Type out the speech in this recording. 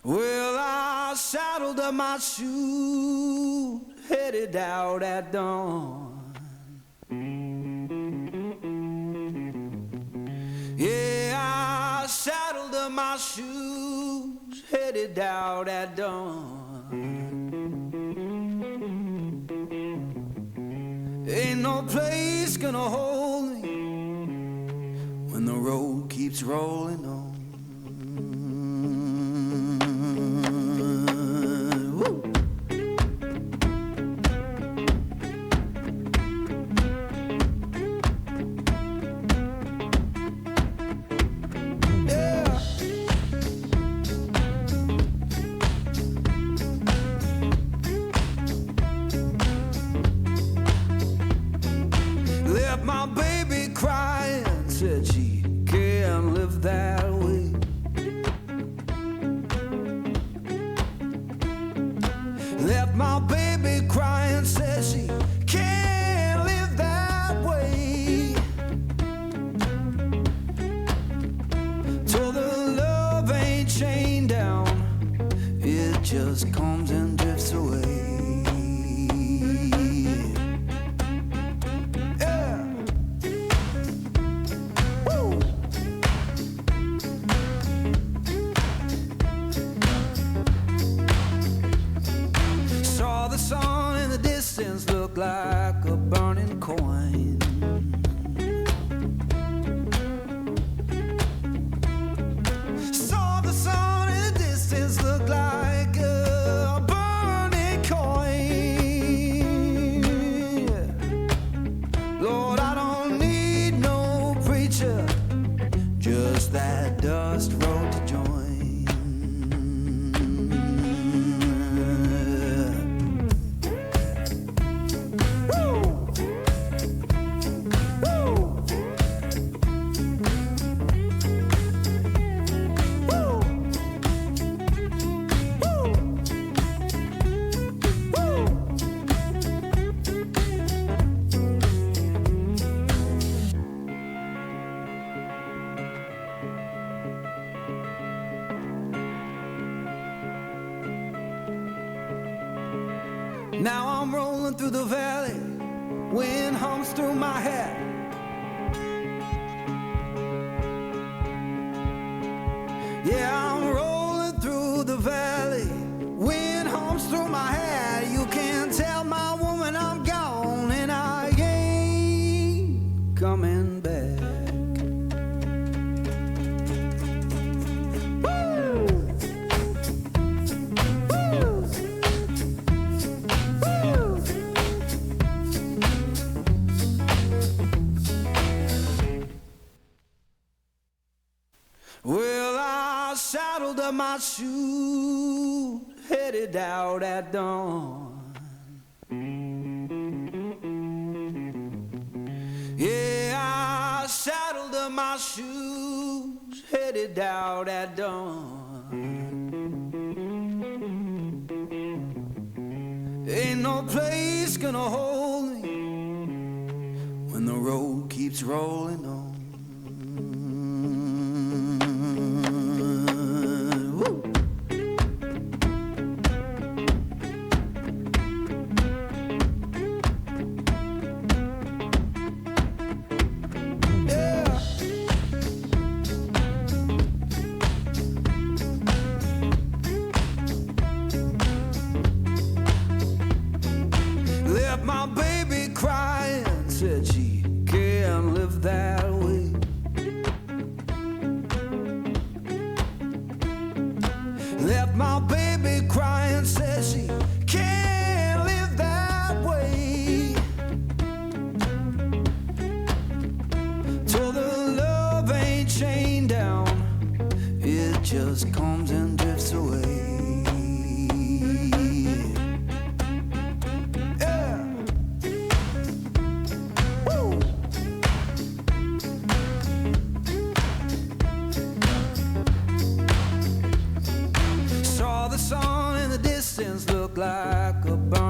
Well, I saddled up my shoes, headed out at dawn. Yeah, I saddled up my shoes, headed out at dawn. Ain't no place gonna hold me when the road keeps rolling on. My baby crying, said she can't live that way. Left my baby crying, said she can't live that way. Told her love ain't chained down, it just comes and drifts away. The sun in the distance looked like a burning coin. Saw the sun in the distance look like a burning coin. Lord, I don't need no preacher, just that dust road to join. Now I'm rolling through the valley, wind hums through my hair. Yeah, I'm rolling through the valley, wind hums through my hair. You can tell my woman I'm gone and I ain't coming back. Well, I saddled up my shoes, headed out at dawn. Yeah, I saddled up my shoes, headed out at dawn. Ain't no place gonna hold me when the road keeps rolling on. My baby crying, said she can't live that way. Left my baby crying, said she can't live that way. Told her love ain't chained down, it just comes and drifts away. The sun in the distance looked like a burning